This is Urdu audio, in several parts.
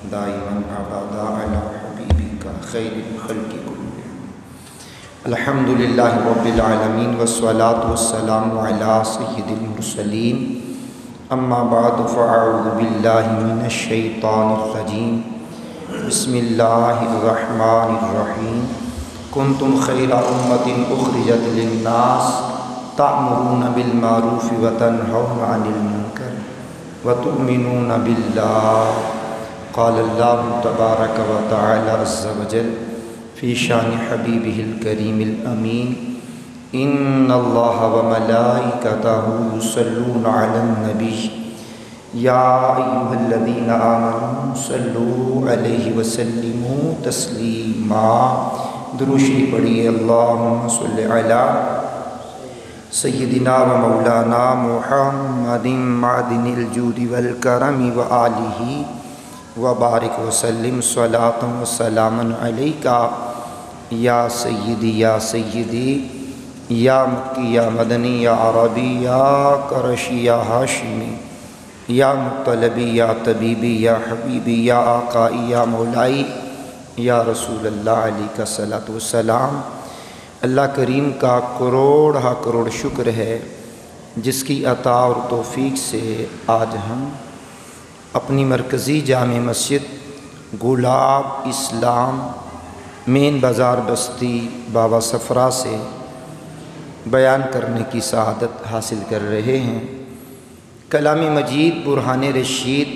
دائما ابدا علی حبیبک خیر الخلق کلهم۔ الحمد للہ رب العالمین والصلاة والسلام علی سید المرسلین، اما بعد فاعوذ باللہ من الشیطان الرجیم، بسم اللہ الرحمن الرحیم۔ کنتم خیر امۃ اخرجت للناس تأمرون بالمعروف وتنہون عن المنکر وتؤمنون باللہ۔ قال اللہ تبارک وتعالی عز وجل فی شان حبیبہ الکریم الامین، ان اللہ وملائکتہ یصلون علی النبی یا ایھا الذین آمنوا صلوا علیہ وسلموا تسلیما۔ درود شریف پڑھیے، اللہم صل علی سیدنا و مولانا محمد معدن الجود والکرم وآلہ وبارک وسلم صلاۃ و سلاما علیک یا سیدی یا سیدی یا مکی یا مدنی یا عربی یا قرشی یا ہاشمی یا مطلبی یا طبیبی یا حبیبی یا آقائی یا مولائی یا رسول اللہ علیہ کا صلاۃ والسلام۔ اللہ کریم کا کروڑ شکر ہے جس کی عطا اور توفیق سے آج ہم اپنی مرکزی جامع مسجد گلاب اسلام مین بازار بستی بابا صفرا سے بیان کرنے کی سعادت حاصل کر رہے ہیں۔ کلام مجید برہان رشید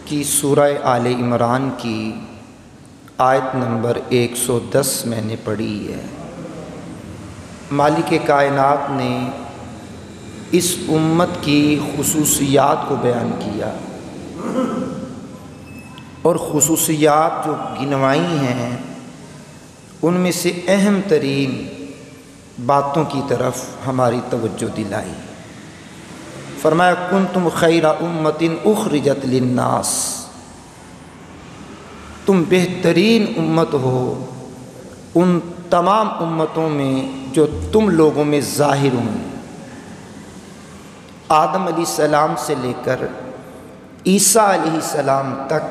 کی سورہ آل عمران کی آیت نمبر 110 میں نے پڑھی ہے۔ مالک کائنات نے اس امت کی خصوصیات کو بیان کیا، اور خصوصیات جو گنوائی ہیں ان میں سے اہم ترین باتوں کی طرف ہماری توجہ دلائی۔ فرمایا کنتم خیر امۃ اخرجت للناس، تم بہترین امت ہو ان تمام امتوں میں جو تم لوگوں میں ظاہر ہوں۔ آدم علیہ السلام سے لے کر عیسیٰ علیہ السلام تک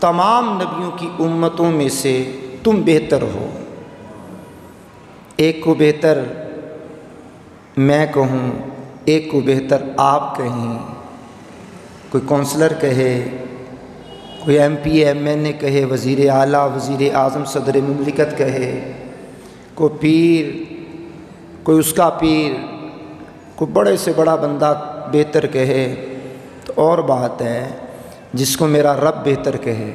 تمام نبیوں کی امتوں میں سے تم بہتر ہو۔ ایک کو بہتر میں کہوں، ایک کو بہتر آپ کہیں، کوئی کونسلر کہے، کوئی ایم پی ایم این اے کہے، وزیر اعلیٰ، وزیر اعظم، صدر مملکت کہے، کوئی پیر، کوئی اس کا پیر، کوئی بڑے سے بڑا بندہ بہتر کہے تو اور بات ہے، جس کو میرا رب بہتر کہے،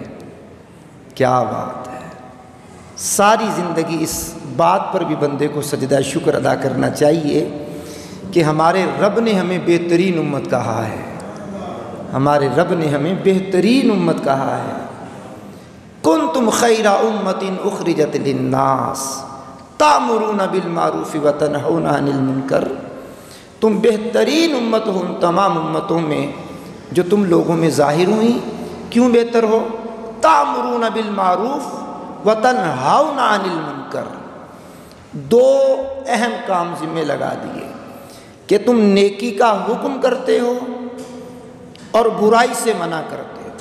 کیا بات ہے۔ ساری زندگی اس بات پر بھی بندے کو سجدہ شکر ادا کرنا چاہیے کہ ہمارے رب نے ہمیں بہترین امت کہا ہے، ہمارے رب نے ہمیں بہترین امت کہا ہے۔ کنتم خیر امۃ اخرجت للناس تأمرون بالمعروف وتنہون عن المنکر، تم بہترین امت ہو ان تمام امتوں میں جو تم لوگوں میں ظاہر ہوئی۔ کیوں بہتر ہو؟ تأمرون بالمعروف وتنہون عن المنکر، دو اہم کام ذمہ لگا دیے کہ تم نیکی کا حکم کرتے ہو اور برائی سے منع کرتے ہو،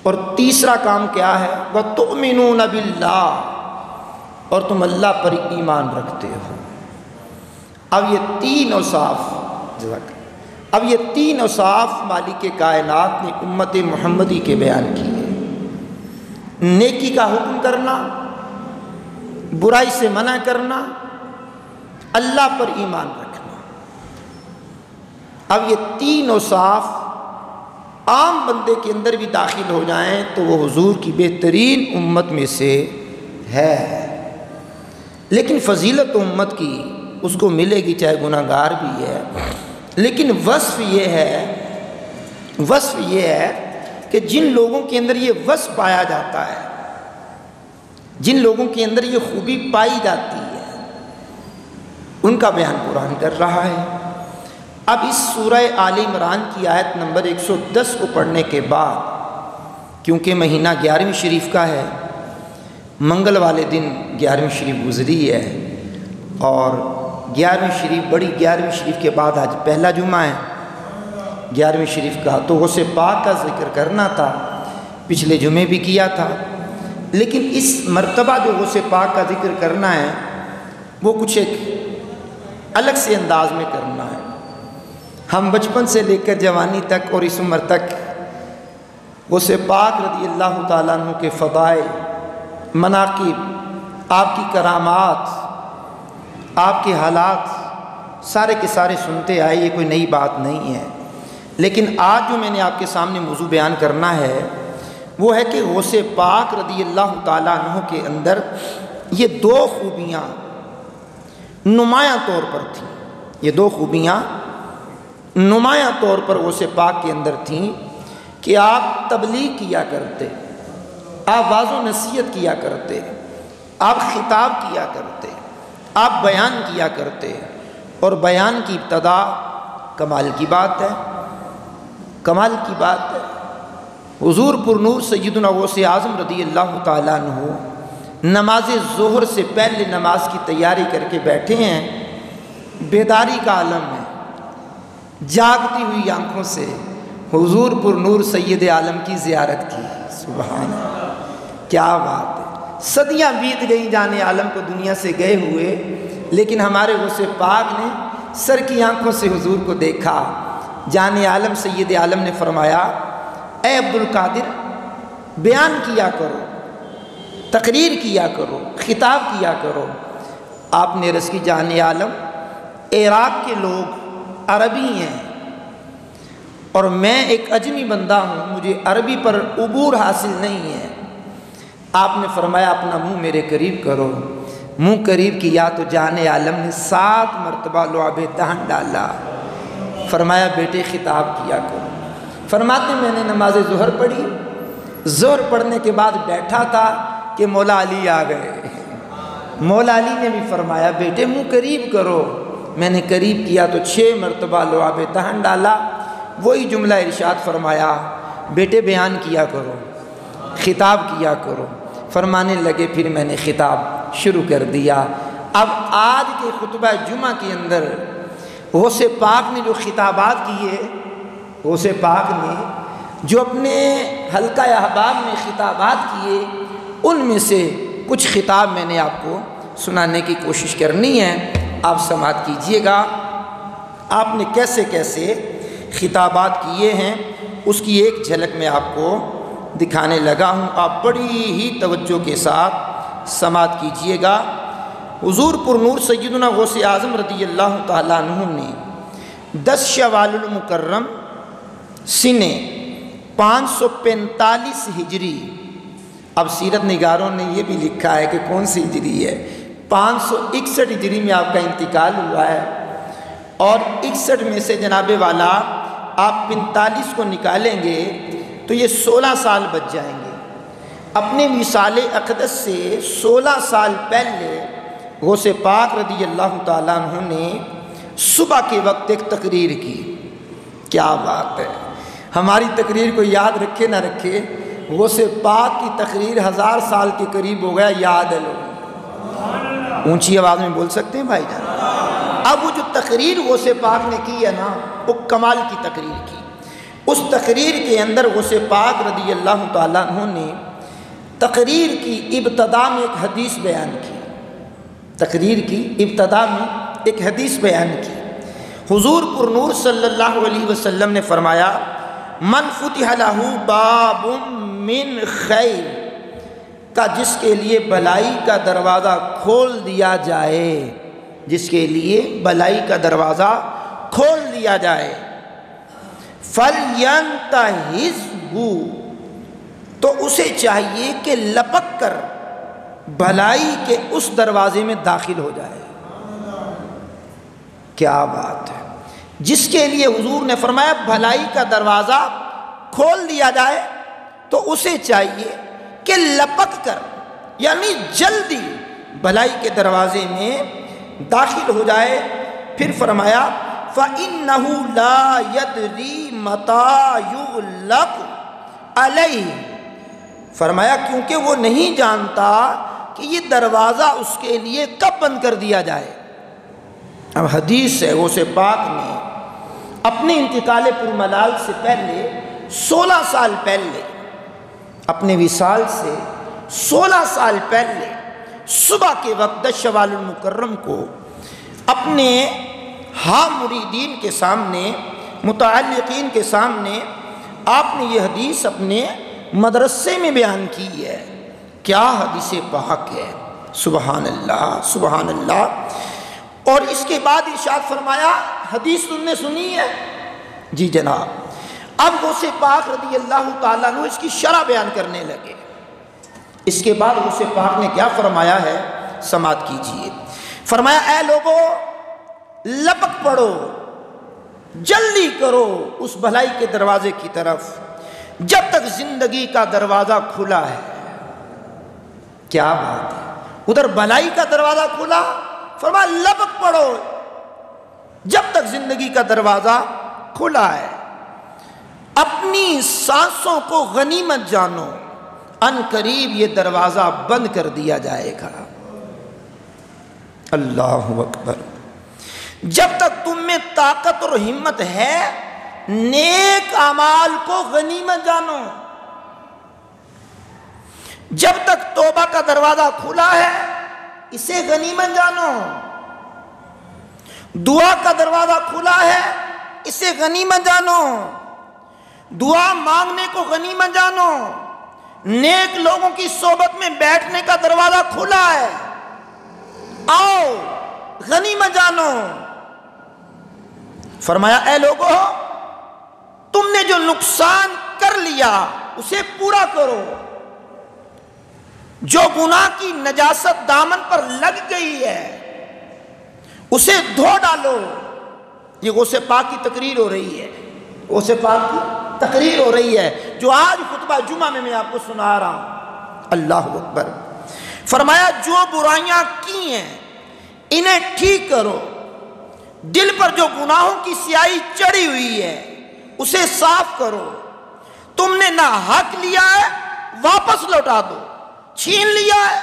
اور تیسرا کام کیا ہے؟ وَتُؤْمِنُونَ بِاللَّهِ، اور تم اللہ پر ایمان رکھتے ہو۔ اب یہ تین اوصاف مالک کائنات نے امت محمدی کے بیان کیے۔ نیکی کا حکم کرنا، برائی سے منع کرنا، اللہ پر ایمان رکھنا۔ اب یہ تین اوصاف عام بندے کے اندر بھی داخل ہو جائیں تو وہ حضور کی بہترین امت میں سے ہے۔ لیکن فضیلت امت کی اس کو ملے گی چاہے گناہ گار بھی ہے، لیکن وصف یہ ہے کہ جن لوگوں کے اندر یہ وصف پایا جاتا ہے، جن لوگوں کے اندر یہ خوبی پائی جاتی ہے، ان کا بیان قرآن کر رہا ہے۔ اب اس سورہ آل عمران کی آیت نمبر 110 کو پڑھنے کے بعد، کیونکہ مہینہ 11ویں شریف کا ہے، منگل والے دن 11ویں شریف گزری ہے، اور 11ویں شریف، بڑی 11ویں شریف کے بعد آج پہلا جمعہ ہے۔ 11ویں شریف کا، تو غوث پاک کا ذکر کرنا تھا، پچھلے جمعے بھی کیا تھا، لیکن اس مرتبہ جو غوث پاک کا ذکر کرنا ہے وہ کچھ ایک الگ سے انداز میں کرنا ہے۔ ہم بچپن سے لے کر جوانی تک اور اس عمر تک غوث پاک رضی اللہ تعالیٰ عنہ کے فضائل، مناقب، آپ کی کرامات، آپ کے حالات سارے کے سارے سنتے آئے، یہ کوئی نئی بات نہیں ہے۔ لیکن آج جو میں نے آپ کے سامنے موضوع بیان کرنا ہے وہ ہے کہ غوث پاک رضی اللہ تعالیٰ عنہ کے اندر یہ دو خوبیاں نمایاں طور پر تھیں، یہ دو خوبیاں نمایاں طور پر غوث پاک کے اندر تھیں کہ آپ تبلیغ کیا کرتے، آپ واعظ و نصیحت کیا کرتے، آپ خطاب کیا کرتے، آپ بیان کیا کرتے، اور بیان کی ابتدا کمال کی بات ہے، کمال کی بات ہے۔ حضور پر نور سیدنا غوث اعظم رضی اللہ تعالیٰ عنہ نماز ظہر سے پہلے نماز کی تیاری کر کے بیٹھے ہیں، بیداری کا عالم ہے، جاگتی ہوئی آنکھوں سے حضور پر نور سید عالم کی زیارت کی۔ سبحان اللہ، کیا بات ہے! صدیاں بیت گئیں جانے عالم کو دنیا سے گئے ہوئے، لیکن ہمارے غوث پاک نے سر کی آنکھوں سے حضور کو دیکھا۔ جان عالم سید عالم نے فرمایا، اے عبد القادر، بیان کیا کرو، تقریر کیا کرو، خطاب کیا کرو۔ آپ نے عرض کی، جان عالم، عراق کے لوگ عربی ہیں اور میں ایک اجمی بندہ ہوں، مجھے عربی پر عبور حاصل نہیں ہے۔ آپ نے فرمایا، اپنا منہ میرے قریب کرو۔ منہ قریب کیا تو جان عالم نے 7 مرتبہ لعاب دہن ڈالا۔ فرمایا، بیٹے خطاب کیا کرو۔ فرماتے میں نے نماز ظہر پڑھی، ظہر پڑھنے کے بعد بیٹھا تھا کہ مولا علی آ گئے۔ مولا علی نے بھی فرمایا، بیٹے منہ قریب کرو۔ میں نے قریب کیا تو 6 مرتبہ لعاب دہن ڈالا۔ وہی جملہ ارشاد فرمایا، بیٹے بیان کیا کرو، خطاب کیا کرو۔ فرمانے لگے، پھر میں نے خطاب شروع کر دیا۔ اب آج کے خطبہ جمعہ کے اندر غوث پاک نے جو خطابات کیے، غوث پاک نے جو اپنے حلقہ احباب میں خطابات کیے، ان میں سے کچھ خطاب میں نے آپ کو سنانے کی کوشش کرنی ہے۔ آپ سماعت کیجئے گا، آپ نے کیسے کیسے خطابات کیے ہیں اس کی ایک جھلک میں آپ کو دکھانے لگا ہوں۔ آپ بڑی ہی توجہ کے ساتھ سماعت کیجئے گا۔ حضور پر نور سیدنا غوث اعظم رضی اللہ تعالیٰ عنہ نے 10 شوال المکرم سنہ 545 ہجری، اب سیرت نگاروں نے یہ بھی لکھا ہے کہ کون سی ہجری ہے، 561 ہجری میں آپ کا انتقال ہوا ہے، اور 61 میں سے جناب والا آپ 45 کو نکالیں گے تو یہ 16 سال بچ جائیں گے۔ اپنے وصال اقدس سے 16 سال پہلے غوث پاک رضی اللہ تعالیٰ عنہ نے صبح کے وقت ایک تقریر کی۔ کیا بات ہے! ہماری تقریر کو یاد رکھے نہ رکھے، غوث پاک کی تقریر 1000 سال کے قریب ہو گیا، یاد ہے لوگ؟ اونچی آواز میں بول سکتے ہیں بھائی جان؟ اب وہ جو تقریر غوث پاک نے کی ہے نا، وہ کمال کی تقریر کی۔ اس تقریر کے اندر غوث پاک رضی اللہ تعالیٰ عنہ نے تقریر کی ابتدا میں ایک حدیث بیان کی۔ تقریر کی ابتدا میں ایک حدیث بیان کی۔ حضور پر نور صلی اللہ علیہ وسلم نے فرمایا، من فتح لہ باب من خیر، کا جس کے لیے بھلائی کا دروازہ کھول دیا جائے، جس کے لیے بھلائی کا دروازہ کھول دیا جائے، فَلْيَنْتَهِزْهُ، تو اسے چاہیے کہ لپک کر بھلائی کے اس دروازے میں داخل ہو جائے۔ کیا بات ہے! جس کے لیے حضور نے فرمایا بھلائی کا دروازہ کھول دیا جائے تو اسے چاہیے کہ لپک کر، یعنی جلدی بھلائی کے دروازے میں داخل ہو جائے۔ پھر فرمایا، فَإِنَّهُ لَا يَدْرِي مَتَى يُغْلَقُ عَلَيْهِ، فرمایا کیونکہ وہ نہیں جانتا کہ یہ دروازہ اس کے لیے کب بند کر دیا جائے۔ اب حدیث ہے، غوث پاک نے اپنے انتقال پرملال سے پہلے 16 سال پہلے، اپنے وصال سے 16 سال پہلے صبح کے وقت 10 شوال المکرم کو اپنے مریدین کے سامنے، متعلقین کے سامنے آپ نے یہ حدیث اپنے مدرسے میں بیان کی ہے۔ کیا حدیث پاک ہے، سبحان اللہ سبحان اللہ۔ اور اس کے بعد ارشاد فرمایا، حدیث تم نے سنی ہے؟ جی جناب۔ اب غوث پاک رضی اللہ تعالیٰ عنہ اس کی شرح بیان کرنے لگے۔ اس کے بعد غوث پاک نے کیا فرمایا ہے، سماعت کیجئے۔ فرمایا، اے لوگو لپک پڑو، جلدی کرو اس بھلائی کے دروازے کی طرف جب تک زندگی کا دروازہ کھلا ہے۔ کیا بات ہے، ادھر بھلائی کا دروازہ کھلا، فرمایا لپک پڑو جب تک زندگی کا دروازہ کھلا ہے۔ اپنی سانسوں کو غنیمت جانو، ان قریب یہ دروازہ بند کر دیا جائے گا۔ اللہ اکبر۔ جب تک تم میں طاقت اور ہمت ہے، نیک اعمال کو غنیمت جانو۔ جب تک توبہ کا دروازہ کھلا ہے، اسے غنیمت جانو۔ دعا کا دروازہ کھلا ہے، اسے غنیمت جانو۔ دعا مانگنے کو غنیمت جانو۔ نیک لوگوں کی صحبت میں بیٹھنے کا دروازہ کھلا ہے، آؤ غنیمت جانو۔ فرمایا، اے لوگو تم نے جو نقصان کر لیا اسے پورا کرو، جو گناہ کی نجاست دامن پر لگ گئی ہے اسے دھو ڈالو۔ یہ غوث پاک کی تقریر ہو رہی ہے، غوث پاک کی تقریر ہو رہی ہے جو آج خطبہ جمعہ میں آپ کو سنا رہا ہوں۔ اللہ اکبر۔ فرمایا، جو برائیاں کی ہیں انہیں ٹھیک کرو، دل پر جو گناہوں کی سیاہی چڑھی ہوئی ہے اسے صاف کرو۔ تم نے نہ حق لیا ہے واپس لوٹا دو، چھین لیا ہے،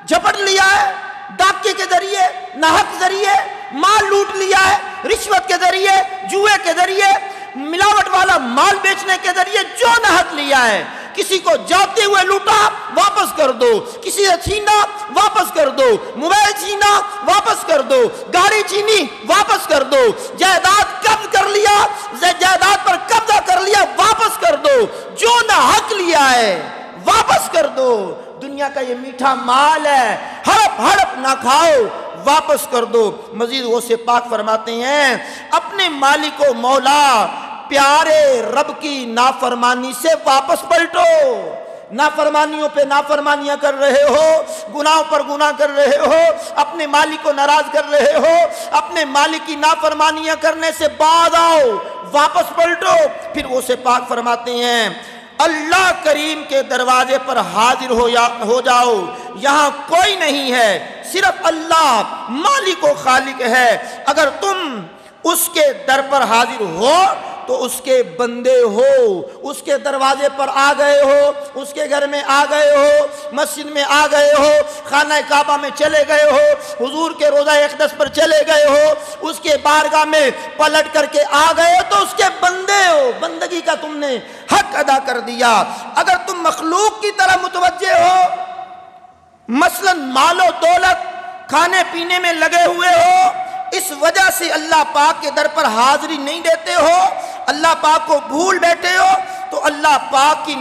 جھپٹ لیا ہے، ڈاکے کے ذریعے، ناحق ذریعے مال لوٹ لیا ہے، رشوت کے ذریعے، جوئے کے ذریعے، ملاوٹ والا مال بیچنے کے ذریعے جو ناحق لیا ہے، کسی کو جاتے ہوئے لوٹا واپس کر دو، کسی سے چھینا واپس کر دو، موبائل چھینا واپس کر دو، گاڑی چھینی واپس کر دو، جائیداد قبض کر لیا، جائیداد پر قبضہ کر لیا واپس کر دو، جو نہ حق لیا ہے واپس کر دو۔ دنیا کا یہ میٹھا مال ہے، ہڑپ ہڑپ نہ کھاؤ، واپس کر دو۔ مزید غوث پاک فرماتے ہیں، اپنے مالک و مولا پیارے رب کی نافرمانی سے واپس پلٹو۔ نافرمانیوں پہ نافرمانیاں کر رہے ہو، گناہوں پر گناہ کر رہے ہو، اپنے مالک کو ناراض کر رہے ہو، اپنے مالک کی نافرمانیاں کرنے سے باز آؤ، واپس پلٹو۔ پھر غوث پاک فرماتے ہیں، اللہ کریم کے دروازے پر حاضر ہو جاؤ، یہاں کوئی نہیں ہے، صرف اللہ مالک و خالق ہے۔ اگر تم اس کے در پر حاضر ہو تو اس کے بندے ہو، اس کے دروازے پر آ گئے ہو، اس کے گھر میں آ گئے ہو، مسجد میں آ گئے ہو، خانہ کعبہ میں چلے گئے ہو، حضور کے روضہ اقدس پر چلے گئے ہو، اس کے بارگاہ میں پلٹ کر کے آ گئے تو اس کے بندے ہو، بندگی کا تم نے حق ادا کر دیا۔ اگر تم مخلوق کی طرح متوجہ ہو، مثلا مال و دولت کھانے پینے میں لگے ہوئے ہو، اس وجہ سے اللہ پاک کے در پر حاضری نہیں دیتے ہو، اللہ پاک کو بھول بیٹھے ہو، تو اللہ پاک کی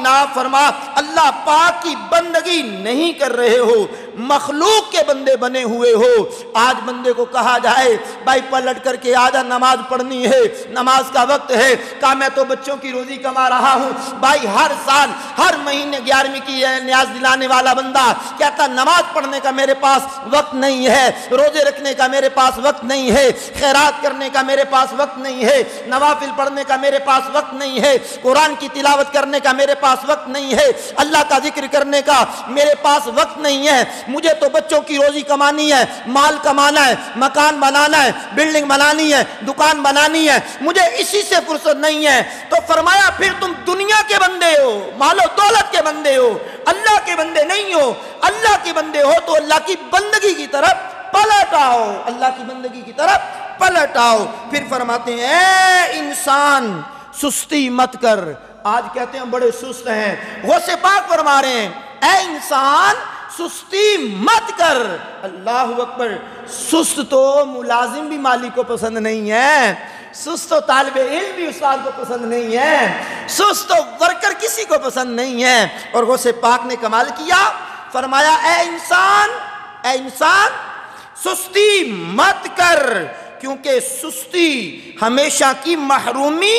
اللہ پاک کی بندگی نہیں کر رہے ہو، مخلوق کے بندے بنے ہوئے ہو۔ آج بندے کو کہا جائے بھائی پلٹ کر کے آجا نماز پڑھنی ہے، نماز کا وقت ہے، کہا میں تو بچوں کی روزی کما رہا ہوں۔ بھائی ہر سال ہر مہینے 11ویں کی نیاز دلانے والا بندہ کہتا نماز پڑھنے کا میرے پاس وقت نہیں ہے، روزے رکھنے کا میرے پاس وقت نہیں ہے، خیرات کرنے کا میرے پاس وقت نہیں ہے، نوافل پڑھنے کا میرے پاس وقت نہیں ہے، قرآن کی تلاوت کرنے کا میرے پاس وقت نہیں ہے، اللہ کا ذکر کرنے کا میرے پاس وقت نہیں ہے، مجھے تو بچوں کی روزی کمانی ہے، مال کمانا ہے، مکان بنانا ہے، بلڈنگ بنانی ہے، دکان بنانی ہے، مجھے اسی سے فرصت نہیں ہے۔ تو فرمایا پھر تم دنیا کے بندے ہو، مال و دولت کے بندے ہو، اللہ کے بندے نہیں ہو۔ اللہ کے بندے ہو تو اللہ کی بندگی کی طرف پلٹ آؤ، اللہ کی بندگی کی طرف پلٹ آؤ۔ پھر فرماتے ہیں اے انسان سستی مت کر۔ آج کہتے ہیں بڑے سست ہیں، غوث پاک فرما رہے ہیں اے انسان سستی مت کر۔ اللہ اکبر۔ سست تو ملازم بھی مالک کو پسند نہیں ہے، سست تو طالب علم بھی استاد کو پسند نہیں ہے، سست تو ورکر کسی کو پسند نہیں ہے۔ اور غوث پاک نے کمال کیا، فرمایا اے انسان سستی مت کر، کیونکہ سستی ہمیشہ کی محرومی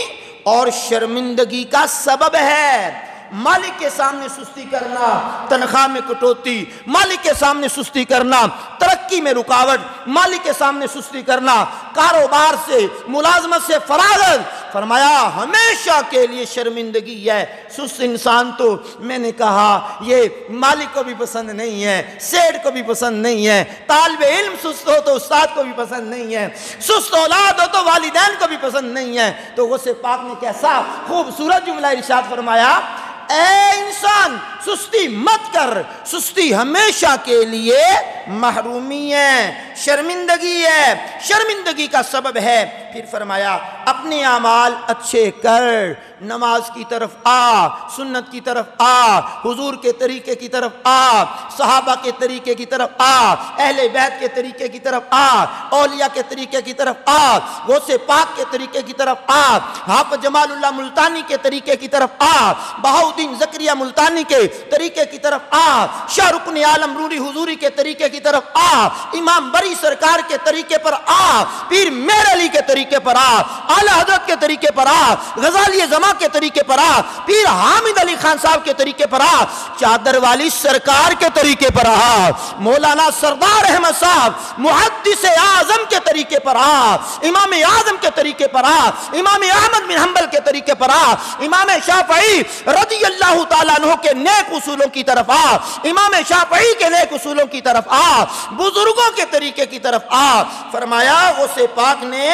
اور شرمندگی کا سبب ہے۔ مالک کے سامنے سستی کرنا تنخواہ میں کٹوتی، مالک کے سامنے سستی کرنا ترقی میں رکاوٹ، مالک کے سامنے سستی کرنا کاروبار سے ملازمت سے فراغت، فرمایا ہمیشہ کے لیے شرمندگی ہے۔ سست انسان تو میں نے کہا یہ مالک کو بھی پسند نہیں ہے، سیٹ کو بھی پسند نہیں ہے، طالب علم سست ہو تو استاد کو بھی پسند نہیں ہے، سست اولاد ہو تو والدین کو بھی پسند نہیں ہے۔ تو غوث پاک نے کیسا خوبصورت جملہ ارشاد فرمایا، اے انسان سستی مت کر، سستی ہمیشہ کے لیے محرومی ہے، شرمندگی ہے، شرمندگی کا سبب ہے۔ پھر فرمایا اپنے اعمال اچھے کر، نماز کی طرف آ، سنت کی طرف آ، حضور کے طریقے کی طرف آ، صحابہ کے طریقے کی طرف آ، اہل بیت کے طریقے کی طرف آ، اولیاء کے طریقے کی طرف آ، غوث پاک کے طریقے کی طرف آ، حافظ جمال اللہ ملتانی کے طریقے کی طرف آ، بہاؤالدین زکریا ملتانی کے طریقے کی طرف آ، شاہ رکن عالم روری حضوری کے طریقے کی طرف آ، امام بری سرکار کے طریقے پر آ، پیر میر علی کے طریقے پر آ، اعلیٰ حضرت کے طریقے پر آ، غزالی زمان کے طریقے پر آ، پیر حامد علی خان صاحب کے طریقے پر آ، چادر والی سرکار کے طریقے پر آ، مولانا سردار احمد صاحب محدث اعظم کے طریقے پر آ، امام اعظم کے طریقے پر آ، امام احمد بن حنبل کے طریقے پر آ، امام شافعی رضی اللہ تعالیٰ عنہ کے نیک اصولوں کی طرف آ، امام شافعی کے نیک اصولوں کی طرف آ، بزرگوں کے طریقے کی طرف آ۔ فرمایا غوث پاک نے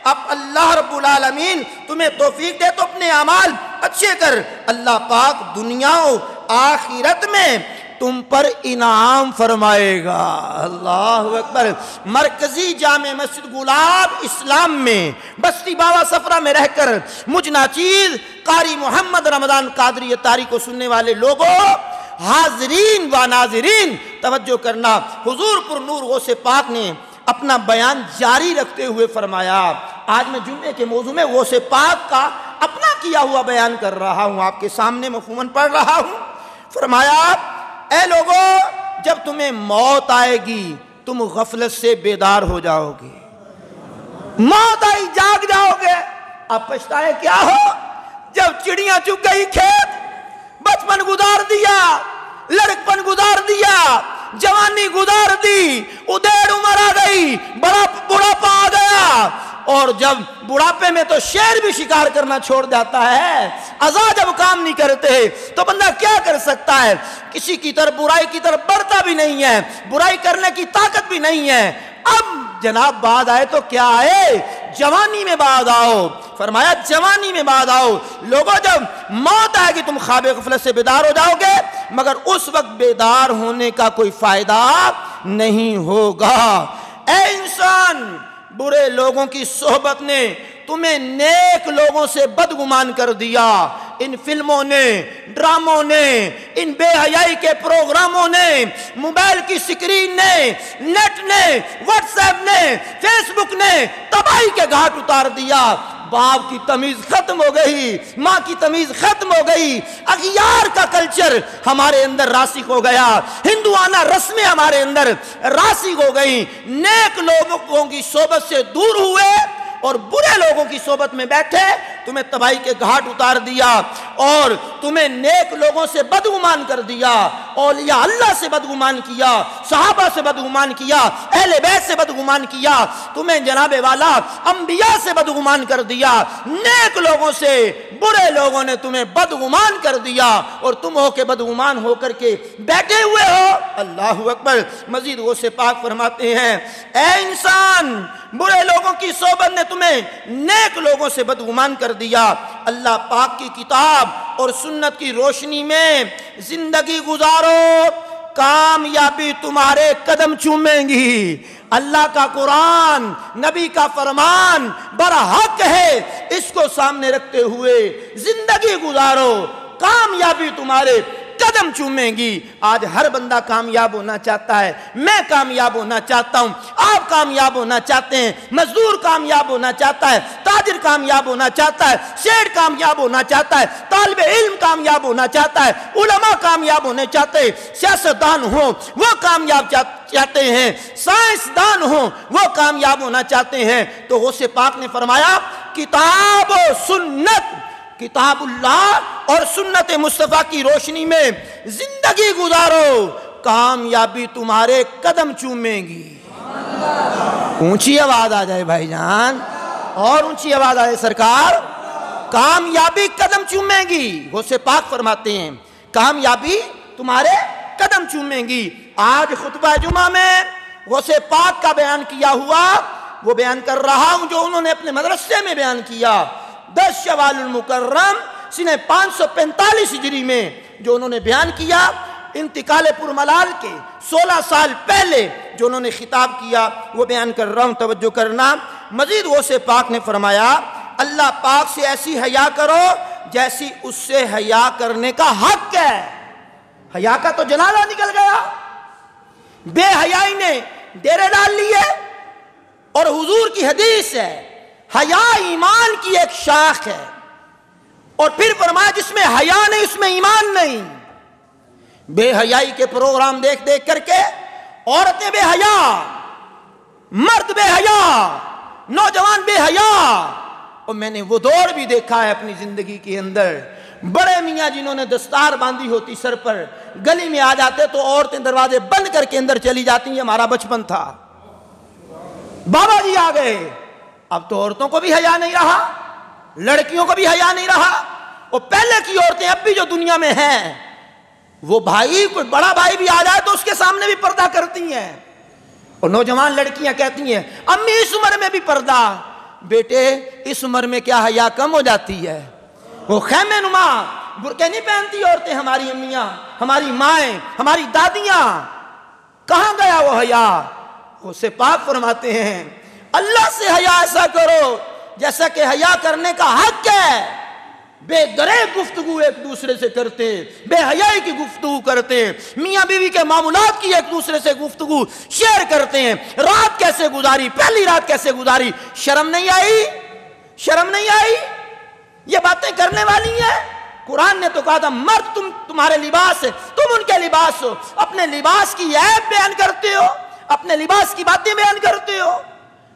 اب اللہ رب العالمین تمہیں توفیق دے تو اپنے اعمال اچھے کر، اللہ پاک دنیا و آخرت میں تم پر انعام فرمائے گا۔ اللہ اکبر۔ مرکزی جامع مسجد گلاب اسلام میں بستی باوا صفرہ میں رہ کر مجھ ناچیز قاری محمد رمضان قادری اتاری کو سننے والے لوگوں، حاضرین و ناظرین توجہ کرنا، حضور پر نور غوث پاک نے اپنا بیان جاری رکھتے ہوئے فرمایا، آج میں جمعے کے موضوع میں غوث پاک کا اپنا کیا ہوا بیان کر رہا ہوں، آپ کے سامنے مفہوماً پڑھ رہا ہوں۔ فرمایا اے لوگو جب تمہیں موت آئے گی تم غفلت سے بیدار ہو جاؤ گے، موت آئی جاگ جاؤ گے، اب پچھتائے کیا ہو؟ جب چڑیاں چگ گئی کھیت، بچپن گزار دیا، لڑکپن گزار دیا، جوانی گزار دی، ادھیڑ عمر آ گئی، بڑھاپا آ گیا، اور جب بڑھاپے میں تو شیر بھی شکار کرنا چھوڑ جاتا ہے، عزا جب کام نہیں کرتے تو بندہ کیا کر سکتا ہے؟ کسی کی طرف برائی کی طرف بڑھتا بھی نہیں ہے، برائی کرنے کی طاقت بھی نہیں ہے۔ اب جناب بعد آئے تو کیا آئے؟ جوانی میں بعد آؤ۔ فرمایا جوانی میں بعد آؤ، لوگوں جب موت آئے گی تم خواب غفلت سے بیدار ہو جاؤ گے، مگر اس وقت بیدار ہونے کا کوئی فائدہ نہیں ہوگا۔ اے انسان برے لوگوں کی صحبت نے تمہیں نیک لوگوں سے بدگمان کر دیا، ان فلموں نے، ڈراموں نے، ان بے حیائی کے پروگراموں نے، موبائل کی سکرین نے، نیٹ نے، واٹس ایپ نے، فیس بک نے تباہی کے گھاٹ اتار دیا۔ باپ کی تمیز ختم ہو گئی، ماں کی تمیز ختم ہو گئی، اغیار کا کلچر ہمارے اندر راسخ ہو گیا، ہندوانہ رسمیں ہمارے اندر راسخ ہو گئی، نیک لوگوں کی صحبت سے دور ہوئے اور برے لوگوں کی صحبت میں بیٹھے، تمہیں تباہی کے گھاٹ اتار دیا اور تمہیں نیک لوگوں سے بدگمان کر دیا، اولیاء اللہ سے بدگمان کیا، صحابہ سے بدگمان کیا، اہل بیت سے بدگمان کیا، تمہیں جناب والا انبیاء سے بدگمان کر دیا، نیک لوگوں سے برے لوگوں نے تمہیں بدگمان کر دیا اور تم ہو کے بدگمان ہو کر کے بیٹھے ہوئے ہو۔ اللہ اکبر۔ مزید غوث پاک فرماتے ہیں اے انسان برے لوگوں کی صحبت نے تمہیں نیک لوگوں سے بدگمان کر دیا، اللہ پاک کی کتاب اور سنت کی روشنی میں زندگی گزارو، کامیابی تمہارے قدم چومیں گی۔ اللہ کا قرآن، نبی کا فرمان برحق ہے، اس کو سامنے رکھتے ہوئے زندگی گزارو، کامیابی تمہارے قدم چومیں گی۔ آج ہر بندہ کامیاب ہونا چاہتا ہے، میں کامیاب ہونا چاہتا ہوں، آپ کامیاب ہونا چاہتے ہیں، مزدور کامیاب ہونا چاہتا ہے، تاجر کامیاب ہونا چاہتا ہے، سیٹ کامیاب ہونا چاہتا ہے، طالب علم کامیاب ہونا چاہتا ہے، علماء کامیاب ہونے چاہتے ہیں، سیاستدان ہوں وہ کامیاب چاہتے ہیں، سائنسدان ہوں وہ کامیاب ہونا چاہتے ہیں۔ تو غوث پاک نے فرمایا کتاب و سنت، کتاب اللہ اور سنت مصطفیٰ کی روشنی میں زندگی گزارو، کامیابی تمہارے قدم چومیں گی۔ اونچی آواز آ جائے بھائی جان، اور اونچی آواز آئے سرکار، کامیابی قدم چومیں گی۔ غوث پاک فرماتے ہیں کامیابی تمہارے قدم چومیں گی۔ آج خطبہ جمعہ میں غوث پاک کا بیان کیا ہوا وہ بیان کر رہا ہوں جو انہوں نے اپنے مدرسے میں بیان کیا۔ 10 شوال المکرم سنہ 545 ہجری میں جو انہوں نے بیان کیا، انتقال پرملال کے 16 سال پہلے جو انہوں نے خطاب کیا وہ بیان کر رہا ہوں، توجہ کرنا۔ مزید غوث پاک نے فرمایا اللہ پاک سے ایسی حیا کرو جیسی اس سے حیا کرنے کا حق ہے۔ حیا کا تو جنازہ نکل گیا، بے حیائی نے ڈیرے ڈال لیے، اور حضور کی حدیث ہے حیا ایمان کی ایک شاخ ہے، اور پھر فرمایا جس میں حیا نہیں اس میں ایمان نہیں۔ بے حیائی کے پروگرام دیکھ دیکھ کر کے عورتیں بے حیا، مرد بے حیا، نوجوان بے حیا، اور میں نے وہ دور بھی دیکھا ہے اپنی زندگی کے اندر، بڑے میاں جنہوں نے دستار باندھی ہوتی سر پر، گلی میں آ جاتے تو عورتیں دروازے بند کر کے اندر چلی جاتی ہیں، ہمارا بچپن تھا، بابا جی آ گئے۔ اب تو عورتوں کو بھی حیا نہیں رہا، لڑکیوں کو بھی حیا نہیں رہا، اور پہلے کی عورتیں اب بھی جو دنیا میں ہیں وہ بھائی، کوئی بڑا بھائی بھی آ جائے تو اس کے سامنے بھی پردہ کرتی ہیں، اور نوجوان لڑکیاں کہتی ہیں امی اس عمر میں بھی پردہ۔ بیٹے اس عمر میں کیا حیا کم ہو جاتی ہے؟ وہ خیمے نما برقع نہیں پہنتی عورتیں، ہماری امیاں، ہماری مائیں، ہماری دادیاں، کہاں گیا وہ حیا؟ غوث پاک فرماتے ہیں اللہ سے حیا ایسا کرو جیسا کہ حیا کرنے کا حق ہے۔ بے درے گفتگو ایک دوسرے سے کرتے، بے حیائی کی گفتگو کرتے، میاں بیوی کے معاملات کی ایک دوسرے سے گفتگو شیئر کرتے ہیں، رات کیسے گزاری، پہلی رات کیسے گزاری، شرم نہیں آئی؟ شرم نہیں آئی؟ یہ باتیں کرنے والی ہیں؟ قرآن نے تو کہا تھا مرد تمہارے لباس ہے، تم ان کے لباس ہو، اپنے لباس کی عیب بیان کرتے ہو، اپنے لباس کی باتیں بیان کرتے ہو،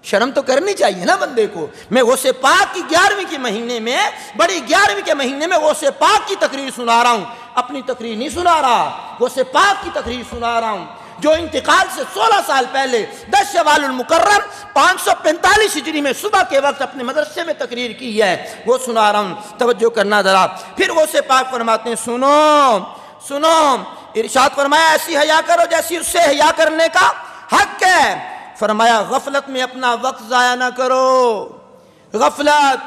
شرم تو کرنی چاہیے نا بندے کو۔ میں غوث پاک کی 11ویں کے مہینے میں، بڑی 11ویں کے مہینے میں غوث پاک کی تقریر سنا رہا ہوں، اپنی تقریر نہیں سنا رہا، غوث پاک کی تقریر سنا رہا ہوں جو انتقال سے 16 سال پہلے 10 شوال المکرم 545 ہجری میں صبح کے وقت اپنے مدرسے میں تقریر کی ہے، وہ سنا رہا ہوں، توجہ کرنا ذرا۔ پھر غوث پاک فرماتے ہیں سنو، ارشاد فرمایا ایسی حیا کرو جیسی اس سے حیا کرنے کا حق ہے۔ فرمایا غفلت میں اپنا وقت ضائع نہ کرو، غفلت،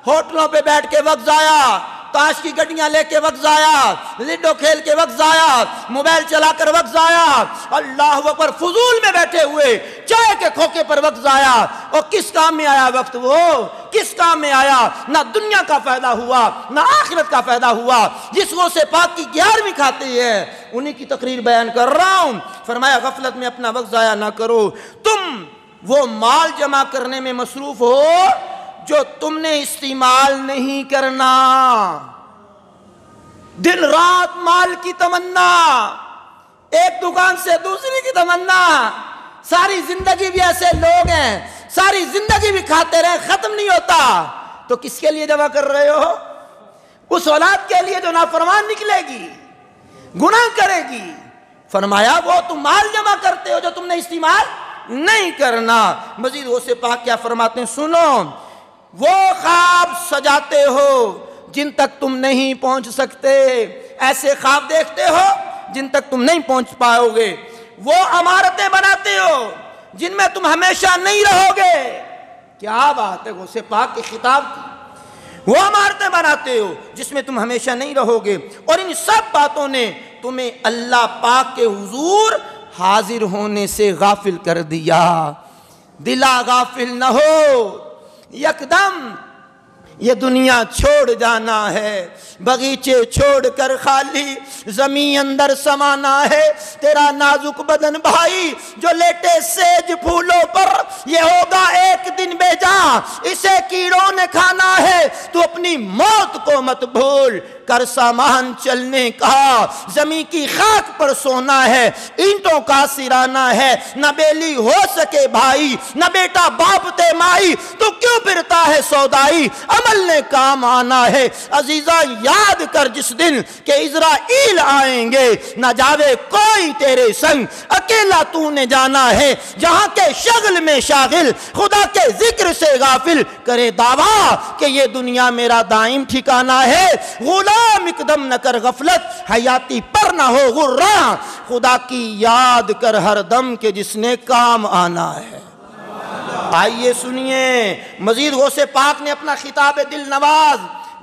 ہوٹلوں پہ بیٹھ کے وقت ضائع، تاش کی گڈیاں لے کے وقت ضائع، لڈو کھیل کے وقت ضائع، موبائل چلا کر وقت ضائع، اللہ اکبر، فضول میں بیٹھے ہوئے چائے کے کھوکے پر وقت ضائع، اور کس کام میں آیا وقت؟ وہ کس کام میں آیا؟ نہ دنیا کا فائدہ ہوا نہ آخرت کا فائدہ ہوا۔ جس غوث پاک کی 11ویں کھاتے ہیں انہی کی تقریر بیان کر رہا ہوں۔ فرمایا غفلت میں اپنا وقت ضائع نہ کرو، تم وہ مال جمع کرنے میں مصروف ہو جو تم نے استعمال نہیں کرنا۔ دن رات مال کی تمنا، ایک دکان سے دوسری کی تمنا، ساری زندگی بھی ایسے لوگ ہیں، ساری زندگی بھی کھاتے رہے، ختم نہیں ہوتا، تو کس کے لیے جمع کر رہے ہو؟ اس اولاد کے لیے جو نافرمان نکلے گی، گناہ کرے گی۔ فرمایا وہ تم مال جمع کرتے ہو جو تم نے استعمال نہیں کرنا۔ مزید غوث پاک کیا فرماتے ہیں سنو، وہ خواب سجاتے ہو جن تک تم نہیں پہنچ سکتے، ایسے خواب دیکھتے ہو جن تک تم نہیں پہنچ پاؤ گے، وہ عمارتیں بناتے ہو جن میں تم ہمیشہ نہیں رہو گے۔ کیا بات ہے غوث پاک کی خطاب کی۔ وہ عمارتیں بناتے ہو جس میں تم ہمیشہ نہیں رہو گے، اور ان سب باتوں نے تمہیں اللہ پاک کے حضور حاضر ہونے سے غافل کر دیا۔ دلا غافل نہ ہو، یکدم یہ دنیا چھوڑ جانا ہے، بغیچے چھوڑ کر خالی زمین اندر سمانا ہے۔ تیرا نازک بدن بھائی جو لیٹے سیج پھولوں پر، یہ ہوگا ایک دن بے جان، اسے کیڑوں نے کھانا ہے۔ تو اپنی موت کو مت بھول کر سامان چلنے کا، زمین کی خاک پر سونا ہے، اینٹوں کا سرانا ہے۔ نہ بیلی ہو سکے بھائی، نہ بیٹا باپ تے مائی، تو کیوں پھرتا ہے سودائی؟ عمل نے کام آنا ہے عزیزہ، یاد کر جس دن کہ عزرائیل آئیں گے، نہ جاوے کوئی تیرے سنگ، اکیلا تو نے جانا ہے۔ جہاں کے شغل میں شاغل، خدا کے ذکر سے غافل، کرے دعویٰ کہ یہ دنیا میرا دائم ٹھکانہ ہے۔ غلام اقدم نہ کر غفلت، حیاتی پر نہ ہو غرّاں، خدا کی یاد کر ہر دم کہ جس نے کام آنا ہے۔ آئیے سنیے، مزید غوث پاک نے اپنا خطاب دل نواز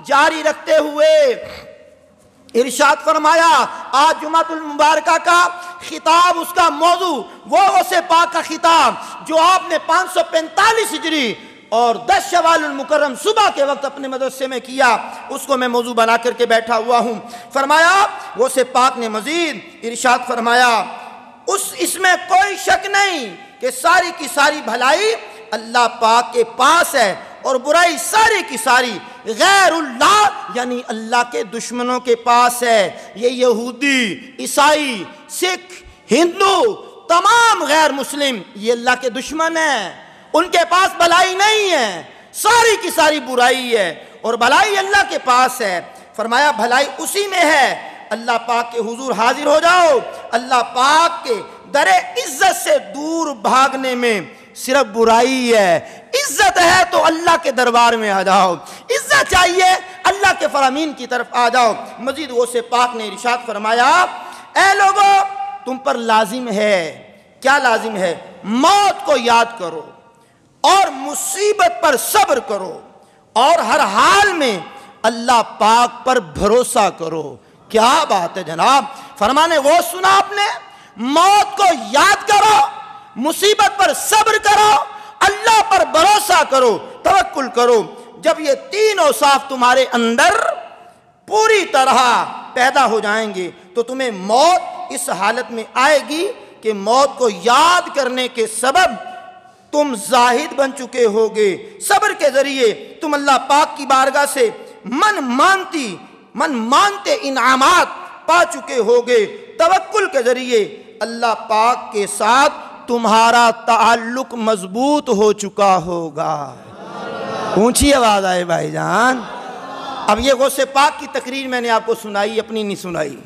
جاری رکھتے ہوئے ارشاد فرمایا۔ آج جمعۃ المبارکہ کا خطاب، اس کا موضوع وہ غوث پاک کا خطاب جو آپ نے 545 ہجری اور 10 شوال المکرم صبح کے وقت اپنے مدرسے میں کیا، اس کو میں موضوع بنا کر کے بیٹھا ہوا ہوں۔ فرمایا، غوث پاک نے مزید ارشاد فرمایا، اس میں کوئی شک نہیں کہ ساری کی ساری بھلائی اللہ پاک کے پاس ہے، اور برائی ساری کی ساری غیر اللہ یعنی اللہ کے دشمنوں کے پاس ہے۔ یہ یہودی، عیسائی، سکھ، ہندو، تمام غیر مسلم یہ اللہ کے دشمن ہیں، ان کے پاس بھلائی نہیں ہے، ساری کی ساری برائی ہے، اور بھلائی اللہ کے پاس ہے۔ فرمایا بھلائی اسی میں ہے، اللہ پاک کے حضور حاضر ہو جاؤ، اللہ پاک کے در عزت سے دور بھاگنے میں صرف برائی ہے۔ عزت ہے تو اللہ کے دربار میں آ جاؤ، عزت چاہیے اللہ کے فرامین کی طرف آ جاؤ۔ مزید غوث پاک نے ارشاد فرمایا، اے لوگو تم پر لازم ہے، کیا لازم ہے؟ موت کو یاد کرو اور مصیبت پر صبر کرو، اور ہر حال میں اللہ پاک پر بھروسہ کرو۔ کیا بات ہے جناب، فرمانے غوث سنا آپ نے، موت کو یاد کرو، مصیبت پر صبر کرو، اللہ پر بھروسہ کرو، توکل کرو۔ جب یہ تین اوصاف تمہارے اندر پوری طرح پیدا ہو جائیں گے تو تمہیں موت اس حالت میں آئے گی کہ موت کو یاد کرنے کے سبب تم زاہد بن چکے ہوگے، صبر کے ذریعے تم اللہ پاک کی بارگاہ سے من مانتے انعامات پا چکے ہوگے، توکل کے ذریعے اللہ پاک کے ساتھ تمہارا تعلق مضبوط ہو چکا ہوگا۔ اونچی آواز آئے بھائی جان۔ اب یہ غوث پاک کی تقریر میں نے آپ کو سنائی، اپنی نہیں سنائی،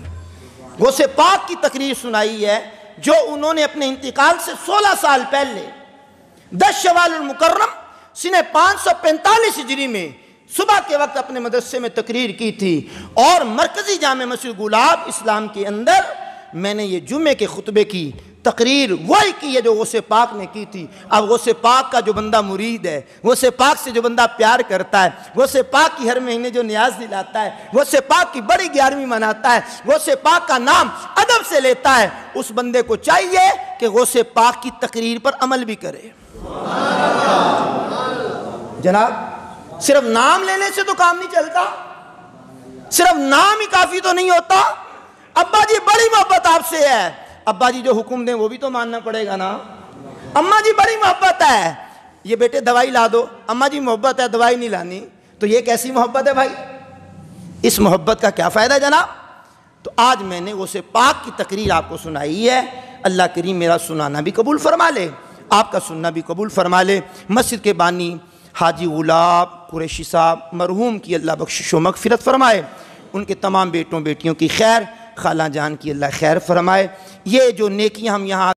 غوث پاک کی تقریر سنائی ہے جو انہوں نے اپنے انتقال سے 16 سال پہلے 10 شوال المکرم سنہ 545 ہجری میں صبح کے وقت اپنے مدرسے میں تقریر کی تھی، اور مرکزی جامع مسجد گلاب اسلام کے اندر میں نے یہ جمعے کے خطبے کی تقریر وہی کی ہے جو غوث پاک نے کی تھی۔ اب غوث پاک کا جو بندہ مرید ہے، غوث پاک سے جو بندہ پیار کرتا ہے، غوث پاک کی ہر مہینے جو نیاز دلاتا ہے، غوث پاک کی بڑی 11ویں مناتا ہے، غوث پاک کا نام ادب سے لیتا ہے، اس بندے کو چاہیے کہ غوث پاک کی تقریر پر عمل بھی کرے۔ جناب صرف نام لینے سے تو کام نہیں چلتا، صرف نام ہی کافی تو نہیں ہوتا۔ ابا جی بڑی محبت آپ سے ہے، ابا جی جو حکم دیں وہ بھی تو ماننا پڑے گا نا۔ اماں جی بڑی محبت ہے، یہ بیٹے دوائی لا دو، اماں جی محبت ہے دوائی نہیں لانی، تو یہ کیسی محبت ہے بھائی؟ اس محبت کا کیا فائدہ جناب؟ تو آج میں نے غوث پاک کی تقریر آپ کو سنائی ہے، اللہ کریم میرا سنانا بھی قبول فرما لے، آپ کا سننا بھی قبول فرما لے۔ مسجد کے بانی حاجی غلاب قریشی صاحب مرحوم کی اللہ بخشش و مغفرت فرمائے، ان کے تمام بیٹوں بیٹیوں کی خیر، خالہ جان کی اللہ خیر فرمائے۔ یہ جو نیکیاں ہم یہاں